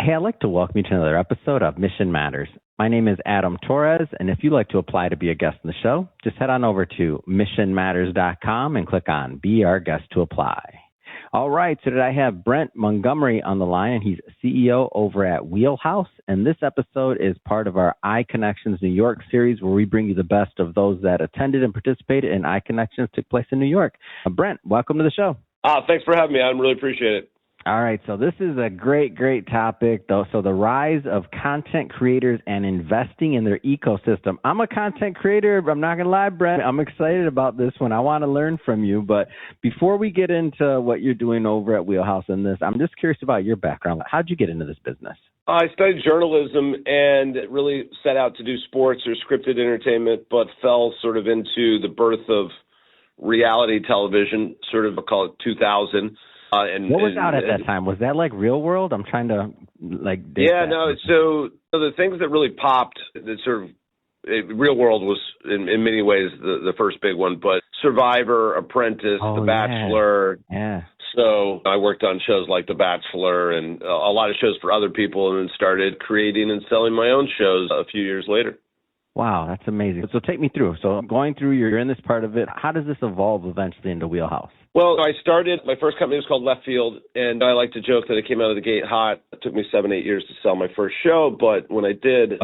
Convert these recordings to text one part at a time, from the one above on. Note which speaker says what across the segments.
Speaker 1: Hey, I'd like to welcome you to another episode of Mission Matters. My name is Adam Torres, and if you'd like to apply to be a guest on the show, just head on over to missionmatters.com and click on Be Our Guest to apply. All right, so today I have Brent Montgomery on the line, and he's CEO over at Wheelhouse, and this episode is part of our iConnections New York series, where we bring you the best of those that attended and participated in iConnections took place in New York. Brent, welcome to the show.
Speaker 2: Thanks for having me. I really appreciate it.
Speaker 1: All right, so this is a great topic, though. So the rise of content creators and investing in their ecosystem. I'm a content creator, but I'm not going to lie, Brent. I'm excited about this one. I want to learn from you. But before we get into what you're doing over at Wheelhouse and this, I'm just curious about your background. How'd you get into this business?
Speaker 2: I studied journalism and really set out to do sports or scripted entertainment, but fell sort of into the birth of reality television, sort of, I'll call it 2000.
Speaker 1: What was out at that time? Was that like Real World? I'm trying to
Speaker 2: So the things that really popped, that sort of Real World was in many ways the first big one, but Survivor, Apprentice, The Bachelor.
Speaker 1: Yeah.
Speaker 2: So I worked on shows like The Bachelor and a lot of shows for other people, and then started creating and selling my own shows a few years later.
Speaker 1: Wow, that's amazing. So take me through. So going through, you're in this part of it. How does this evolve eventually into Wheelhouse?
Speaker 2: Well, I started, my first company was called Left Field, and I like to joke that it came out of the gate hot. It took me 7-8 years to sell my first show, but when I did,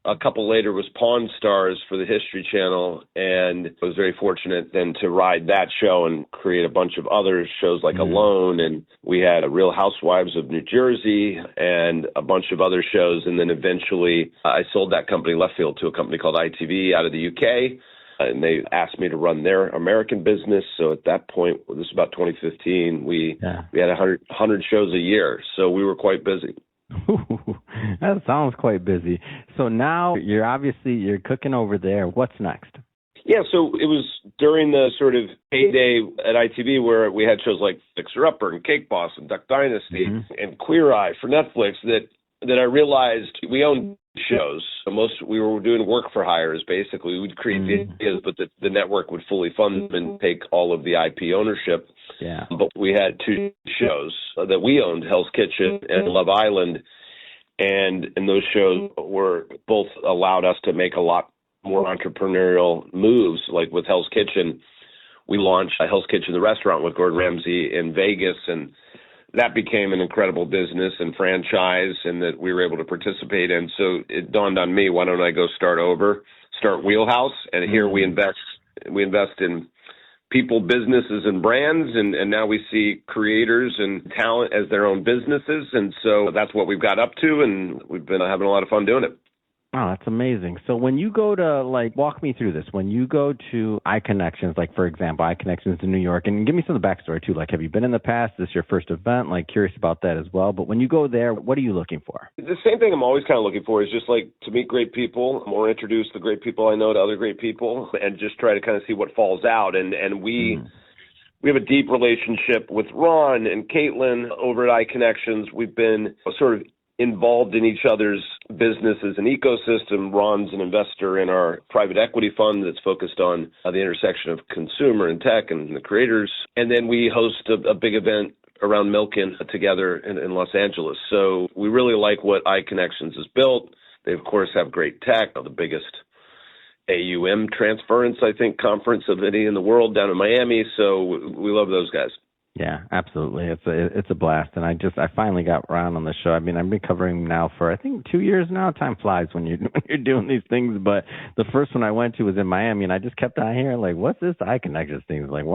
Speaker 2: a couple later was Pawn Stars for the History Channel, and I was very fortunate then to ride that show and create a bunch of other shows like Alone, and we had Real Housewives of New Jersey and a bunch of other shows, and then eventually I sold that company, Left Field, to a company called ITV out of the UK. And they asked me to run their American business. So at that point, this was about 2015, we had 100 shows a year. So we were quite busy.
Speaker 1: That sounds quite busy. So now you're cooking over there. What's next?
Speaker 2: Yeah, so it was during the sort of heyday at ITV where we had shows like Fixer Upper and Cake Boss and Duck Dynasty and Queer Eye for Netflix that I realized we owned shows. We were doing work for hires, basically. We would create the ideas, but the network would fully fund them and take all of the IP ownership.
Speaker 1: Yeah.
Speaker 2: But we had 2 shows that we owned, Hell's Kitchen and Love Island. And those shows were both allowed us to make a lot more entrepreneurial moves. Like with Hell's Kitchen, we launched Hell's Kitchen, the restaurant with Gordon Ramsay in Vegas, and that became an incredible business and franchise, and that we were able to participate in. So it dawned on me, why don't I go start Wheelhouse? And here we invest in people, businesses, and brands, and now we see creators and talent as their own businesses. And so that's what we've got up to, and we've been having a lot of fun doing it.
Speaker 1: Oh, that's amazing. So when you go to, walk me through this. When you go to iConnections, for example, iConnections in New York, and give me some of the backstory too. Have you been in the past? Is this your first event? Curious about that as well. But when you go there, what are you looking for?
Speaker 2: The same thing I'm always kind of looking for is just to meet great people, or introduce the great people I know to other great people, and just try to kind of see what falls out. And we have a deep relationship with Ron and Caitlin over at iConnections. We've been sort of involved in each other's businesses and ecosystem. Ron's an investor in our private equity fund that's focused on the intersection of consumer and tech and the creators. And then we host a big event around Milken together in Los Angeles. So we really like what iConnections has built. They, of course, have great tech, the biggest AUM transference, I think, conference of any in the world down in Miami. So we love those guys.
Speaker 1: Yeah, absolutely. It's a blast, and I finally got around on the show. I mean, I've been covering now for I think 2 years now. Time flies when you're doing these things. But the first one I went to was in Miami, and I just kept on hearing what's this iConnections thing? I'm like,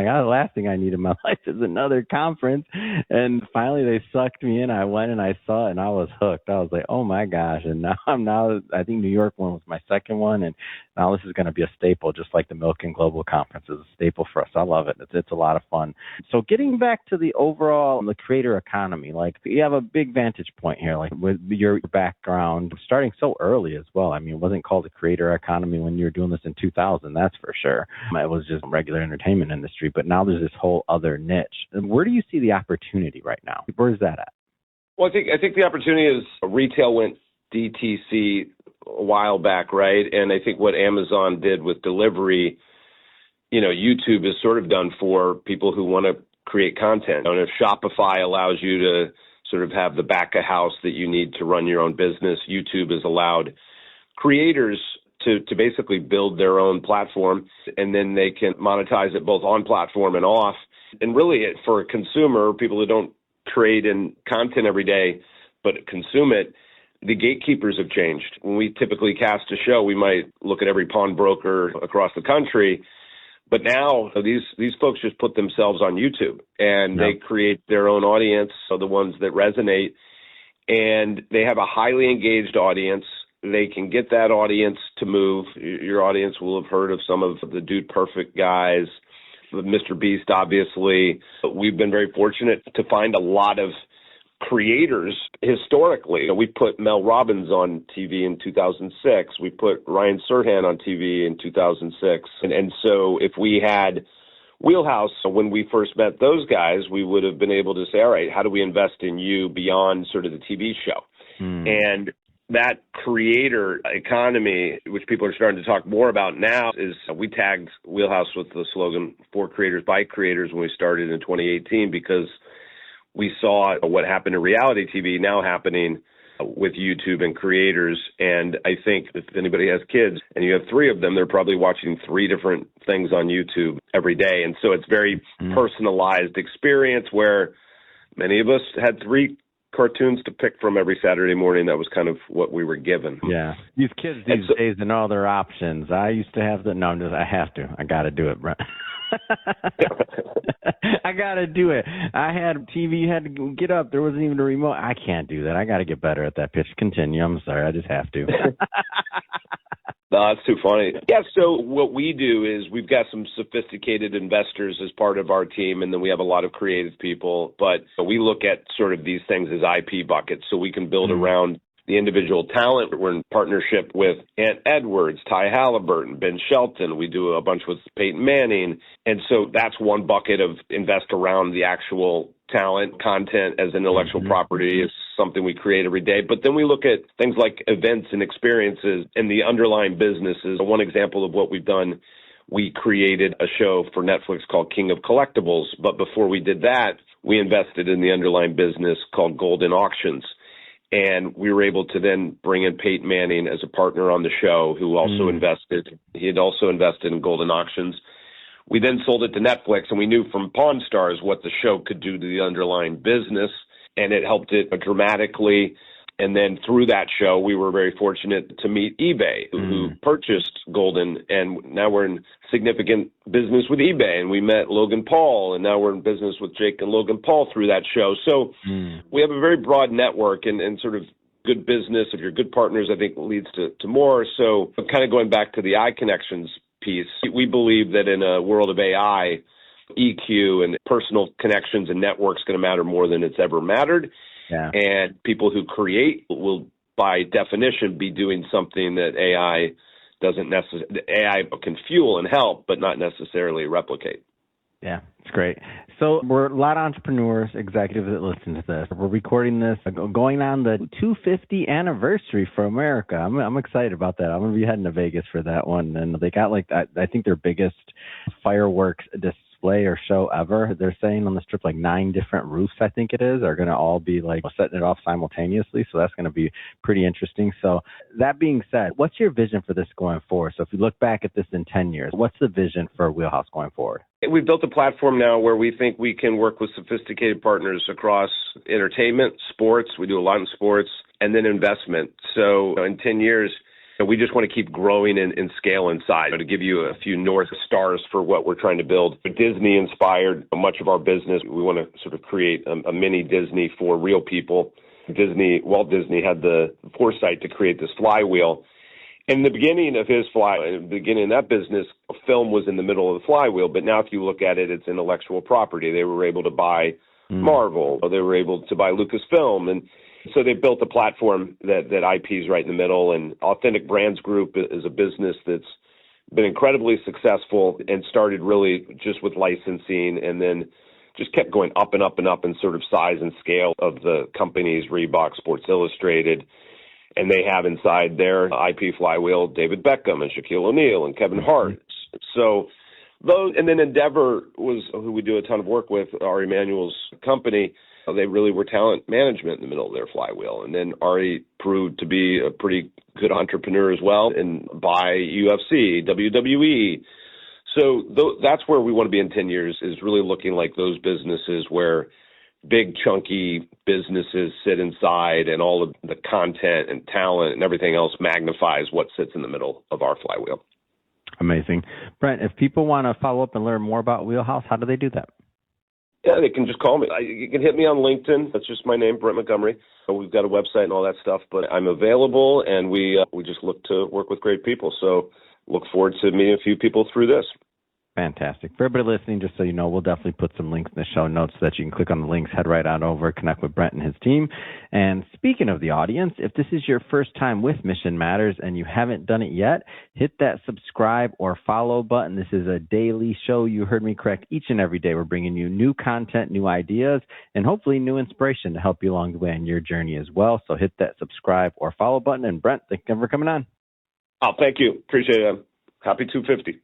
Speaker 1: the last thing I need in my life is another conference. And finally, they sucked me in. I went and I saw it, and I was hooked. I was like, oh my gosh! And now I think New York one was my second one, and now this is going to be a staple, just like the Milken Global Conference is a staple for us. I love it. It's a lot of fun. So getting back to the overall, the creator economy, you have a big vantage point here, with your background starting so early as well. I mean, it wasn't called a creator economy when you were doing this in 2000, that's for sure. It was just regular entertainment industry, but now there's this whole other niche. And where do you see the opportunity right now? Where's that at?
Speaker 2: Well, I think the opportunity is retail went DTC a while back, right? And I think what Amazon did with delivery, YouTube is sort of done for people who want to create content. And if Shopify allows you to sort of have the back of house that you need to run your own business. YouTube has allowed creators to basically build their own platform, and then they can monetize it both on platform and off. And really, for a consumer, people who don't trade in content every day but consume it, the gatekeepers have changed. When we typically cast a show, we might look at every pawnbroker across the country. But now these folks just put themselves on YouTube, and they create their own audience, so the ones that resonate, and they have a highly engaged audience. They can get that audience to move. Your audience will have heard of some of the Dude Perfect guys, Mr. Beast, obviously. But we've been very fortunate to find a lot of creators historically. We put Mel Robbins on TV in 2006. We put Ryan Serhant on TV in 2006. And so if we had Wheelhouse when we first met those guys, we would have been able to say, all right, how do we invest in you beyond sort of the TV show? And that creator economy, which people are starting to talk more about now, is we tagged Wheelhouse with the slogan "For Creators by Creators" when we started in 2018, because we saw what happened in reality TV now happening with YouTube and creators. And I think if anybody has kids and you have 3 of them, they're probably watching 3 different things on YouTube every day. And so it's very personalized experience where many of us had 3 cartoons to pick from every Saturday morning. That was kind of what we were given.
Speaker 1: Yeah. These kids these days and all their options. I used to have the, I have to. I got to do it, Brent. I got to do it. I had TV, you had to get up. There wasn't even a remote. I can't do that. I got to get better at that pitch. Continue. I'm sorry. I just have to.
Speaker 2: No, that's too funny. Yeah, so what we do is we've got some sophisticated investors as part of our team, and then we have a lot of creative people. But we look at sort of these things as IP buckets, so we can build around the individual talent. We're in partnership with Ant Edwards, Ty Halliburton, Ben Shelton. We do a bunch with Peyton Manning. And so that's one bucket of invest around the actual talent. Content as intellectual property is something we create every day. But then we look at things like events and experiences and the underlying businesses. One example of what we've done, we created a show for Netflix called King of Collectibles. But before we did that, we invested in the underlying business called Golden Auctions. And we were able to then bring in Peyton Manning as a partner on the show, who also invested. He had also invested in Golden Auctions. We then sold it to Netflix, and we knew from Pawn Stars what the show could do to the underlying business, and it helped it dramatically. And then through that show, we were very fortunate to meet eBay, who purchased Golden, and now we're in significant business with eBay. And we met Logan Paul, and now we're in business with Jake and Logan Paul through that show. So we have a very broad network and sort of good business. If you're good partners, I think leads to more. So kind of going back to the eye connections piece, we believe that in a world of AI, EQ and personal connections and networks going to matter more than it's ever mattered. Yeah. And people who create will, by definition, be doing something that AI doesn't necessarily. AI can fuel and help, but not necessarily replicate.
Speaker 1: Yeah, it's great. So we're a lot of entrepreneurs, executives that listen to this. We're recording this going on the 250 anniversary for America. I'm excited about that. I'm going to be heading to Vegas for that one. And they got I think their biggest fireworks display or show ever. They're saying on the Strip 9 different roofs, I think it is, are going to all be setting it off simultaneously. So that's going to be pretty interesting. So that being said, what's your vision for this going forward? So if you look back at this in 10 years, what's the vision for Wheelhouse going forward?
Speaker 2: We've built a platform now where we think we can work with sophisticated partners across entertainment, sports. We do a lot in sports, and then investment. So in 10 years, we just want to keep growing in scale and size. To give you a few North Stars for what we're trying to build, Disney inspired much of our business. We want to sort of create a mini Disney for real people. Walt Disney had the foresight to create this flywheel. In the beginning of that business, film was in the middle of the flywheel. But now if you look at it, it's intellectual property. They were able to buy Marvel. They were able to buy Lucasfilm. And so they built a platform that IP is right in the middle. And Authentic Brands Group is a business that's been incredibly successful and started really just with licensing and then just kept going up and up and up in sort of size and scale of the companies, Reebok, Sports Illustrated. And they have inside their IP flywheel David Beckham and Shaquille O'Neal and Kevin Hart. So those, and then Endeavor was who we do a ton of work with, Ari Emanuel's company. They really were talent management in the middle of their flywheel. And then Ari proved to be a pretty good entrepreneur as well and buy UFC, WWE. So that's where we want to be in 10 years, is really looking like those businesses where big chunky businesses sit inside and all of the content and talent and everything else magnifies what sits in the middle of our flywheel.
Speaker 1: Amazing. Brent, if people want to follow up and learn more about Wheelhouse, how do they do that?
Speaker 2: Yeah, they can just call me. You can hit me on LinkedIn. That's just my name, Brent Montgomery. We've got a website and all that stuff, but I'm available, and we just look to work with great people. So look forward to meeting a few people through this.
Speaker 1: Fantastic. For everybody listening, just so you know, we'll definitely put some links in the show notes so that you can click on the links, head right on over, connect with Brent and his team. And speaking of the audience, if this is your first time with Mission Matters and you haven't done it yet, hit that subscribe or follow button. This is a daily show. You heard me correct. Each and every day we're bringing you new content, new ideas, and hopefully new inspiration to help you along the way on your journey as well. So hit that subscribe or follow button. And Brent, thank you for coming on.
Speaker 2: Oh, thank you. Appreciate it. Happy 250.